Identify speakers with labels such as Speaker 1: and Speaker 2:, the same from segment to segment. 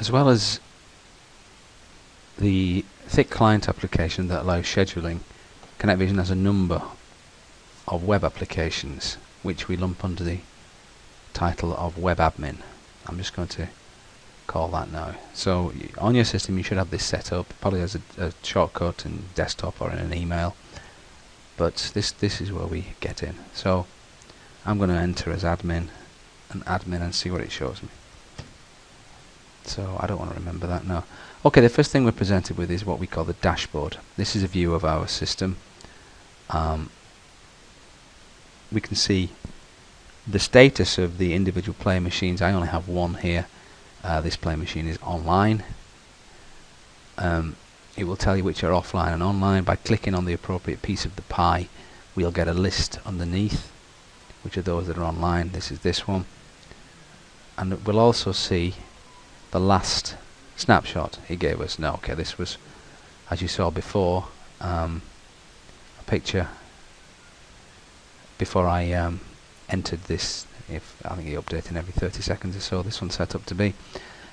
Speaker 1: as well as the thick client application that allows scheduling, Connectvision has a number of web applications which we lump under the title of web admin. I'm just going to call that now. So on your system you should have this set up, probably as a shortcut in desktop or in an email, but this is where we get in. So I'm going to enter as admin and see what it shows me. So I don't want to remember that now. Okay, the first thing we're presented with is what we call the dashboard. This is a view of our system. We can see the status of the individual player machines. I only have one here. This player machine is online. It will tell you which are offline and online. By clicking on the appropriate piece of the pie, we'll get a list underneath, which are those that are online. This is this one. And we'll also see the last snapshot he gave us. Now, okay, this was, as you saw before, a picture before I entered this. If I think you're updating every 30 seconds or so, this one's set up to be. It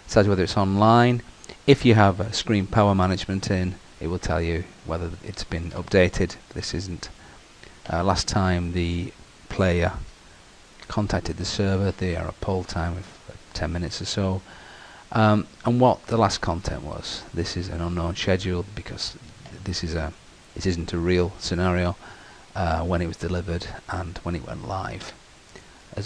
Speaker 1: tells you whether it's online. If you have screen power management in, it will tell you whether it's been updated. This isn't. Last time the player contacted the server, they are at poll time of 10 minutes or so. And what the last content was. This is an unknown schedule because this isn't a real scenario. When it was delivered and when it went live.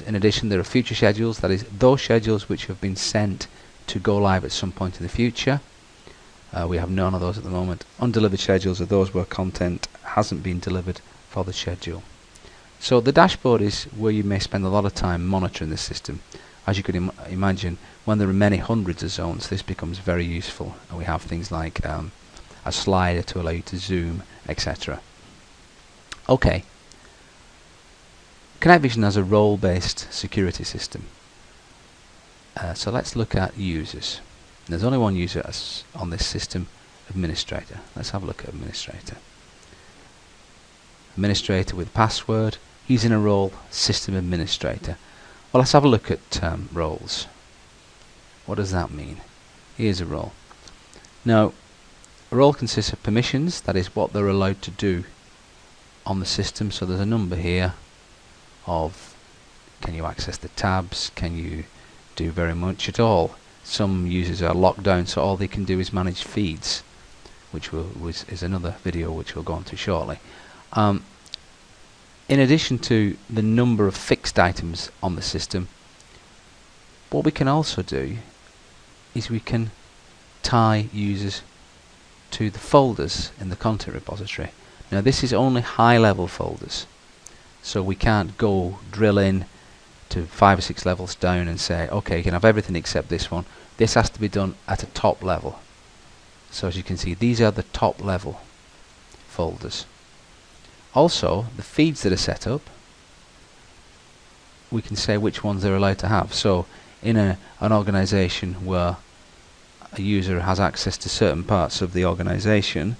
Speaker 1: In addition, there are future schedules, that is those schedules which have been sent to go live at some point in the future. We have none of those at the moment. Undelivered schedules are those where content hasn't been delivered for the schedule. So the dashboard is where you may spend a lot of time monitoring the system. As you could imagine, when there are many hundreds of zones, this becomes very useful. And we have things like a slider to allow you to zoom, etc. Okay. Connectvision has a role-based security system. So let's look at users. There's only one user on this system, administrator. Let's have a look at administrator. Administrator with password. He's in a role system administrator. Well, let's have a look at roles. What does that mean? Here's a role. Now, a role consists of permissions, that is what they're allowed to do on the system. So there's a number here of, can you access the tabs, can you do very much at all. Some users are locked down, so all they can do is manage feeds, which is another video which we'll go on to shortly. In addition to the number of fixed items on the system, what we can also do is we can tie users to the folders in the content repository. Now this is only high level folders, so we can't go drill in to 5 or 6 levels down and say, okay, you can have everything except this one. This has to be done at a top level. So as you can see, these are the top level folders. Also, the feeds that are set up, we can say which ones they're allowed to have. So in an organization where a user has access to certain parts of the organization,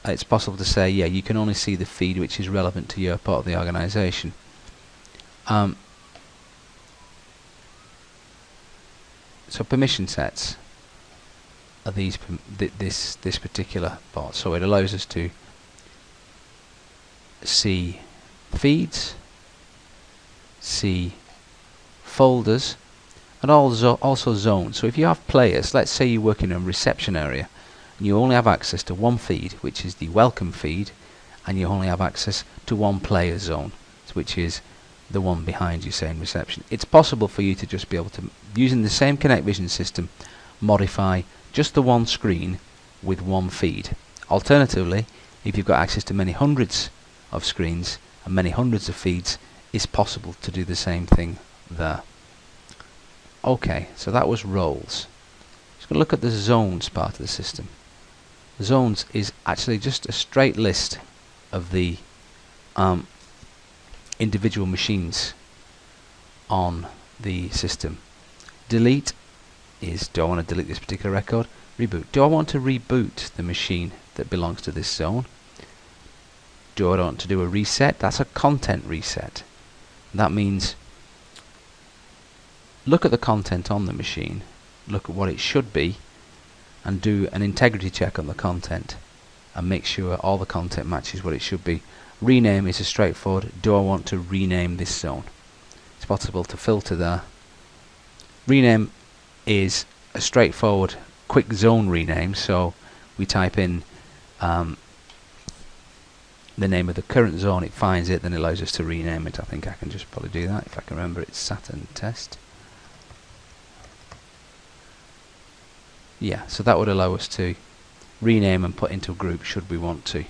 Speaker 1: it's possible to say, yeah, you can only see the feed which is relevant to your part of the organization. So permission sets are these this particular part. So it allows us to see feeds, see folders, and also zones. So if you have players, let's say you work in a reception area and you only have access to one feed, which is the welcome feed, and you only have access to one player zone, which is the one behind you, say in reception. It's possible for you to just be able to, using the same Connectvision system, modify just the one screen with one feed. Alternatively, if you've got access to many hundreds of screens and many hundreds of feeds, it's possible to do the same thing there. Okay, so that was roles. Just going to look at the zones part of the system. Zones is actually just a straight list of the individual machines on the system. Delete is, do I want to delete this particular record? Reboot. Do I want to reboot the machine that belongs to this zone? Do I want to do a reset? That's a content reset. That means look at the content on the machine look at what it should be and do an integrity check on the content and make sure all the content matches what it should be. Rename is a straightforward, do I want to rename this zone? It's possible to filter there. Rename is a straightforward quick zone rename, so we type in the name of the current zone, it finds it, then it allows us to rename it. I think I can just probably do that if I can remember. It's Saturn Test. Yeah, so that would allow us to rename and put into a group should we want to.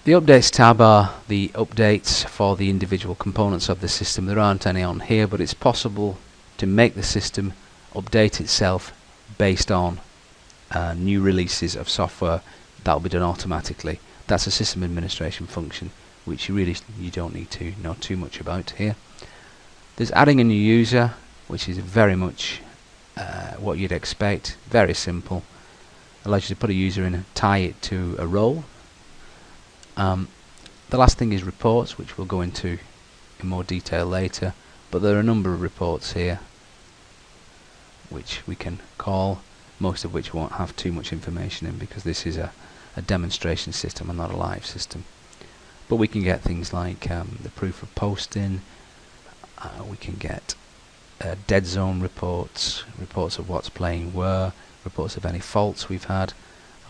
Speaker 1: The updates tab are the updates for the individual components of the system. There aren't any on here, but it's possible to make the system update itself based on new releases of software. That will be done automatically. That's a system administration function which you don't need to know too much about here. There's adding a new user, which is very much what you'd expect. Very simple. Allows you to put a user in and tie it to a role. The last thing is reports, which we'll go into in more detail later, but there are a number of reports here which we can call, most of which won't have too much information in because this is a demonstration system and not a live system. But we can get things like the proof of posting, we can get dead zone reports, reports of what's playing where, reports of any faults we've had.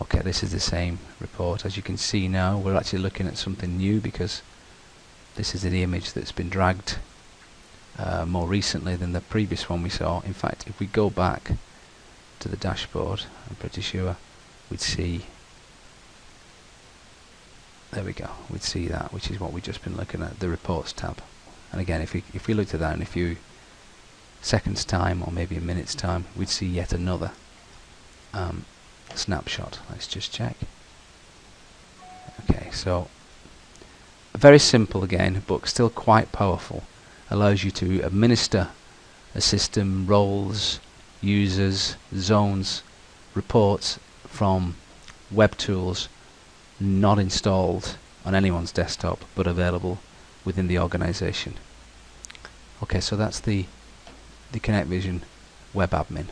Speaker 1: Okay, this is the same report. As you can see now, we're actually looking at something new because this is the image that's been dragged more recently than the previous one we saw. In fact, if we go back to the dashboard, I'm pretty sure we'd see, there we go, we'd see that, which is what we've just been looking at, the reports tab. And again, if we looked at that in a few seconds time or maybe a minute's time, we'd see yet another snapshot. Let's just check. Okay, so very simple again, but still quite powerful. Allows you to administer a system, roles, users, zones, reports from web tools not installed on anyone's desktop but available within the organization. Okay, so that's the Connectvision web admin.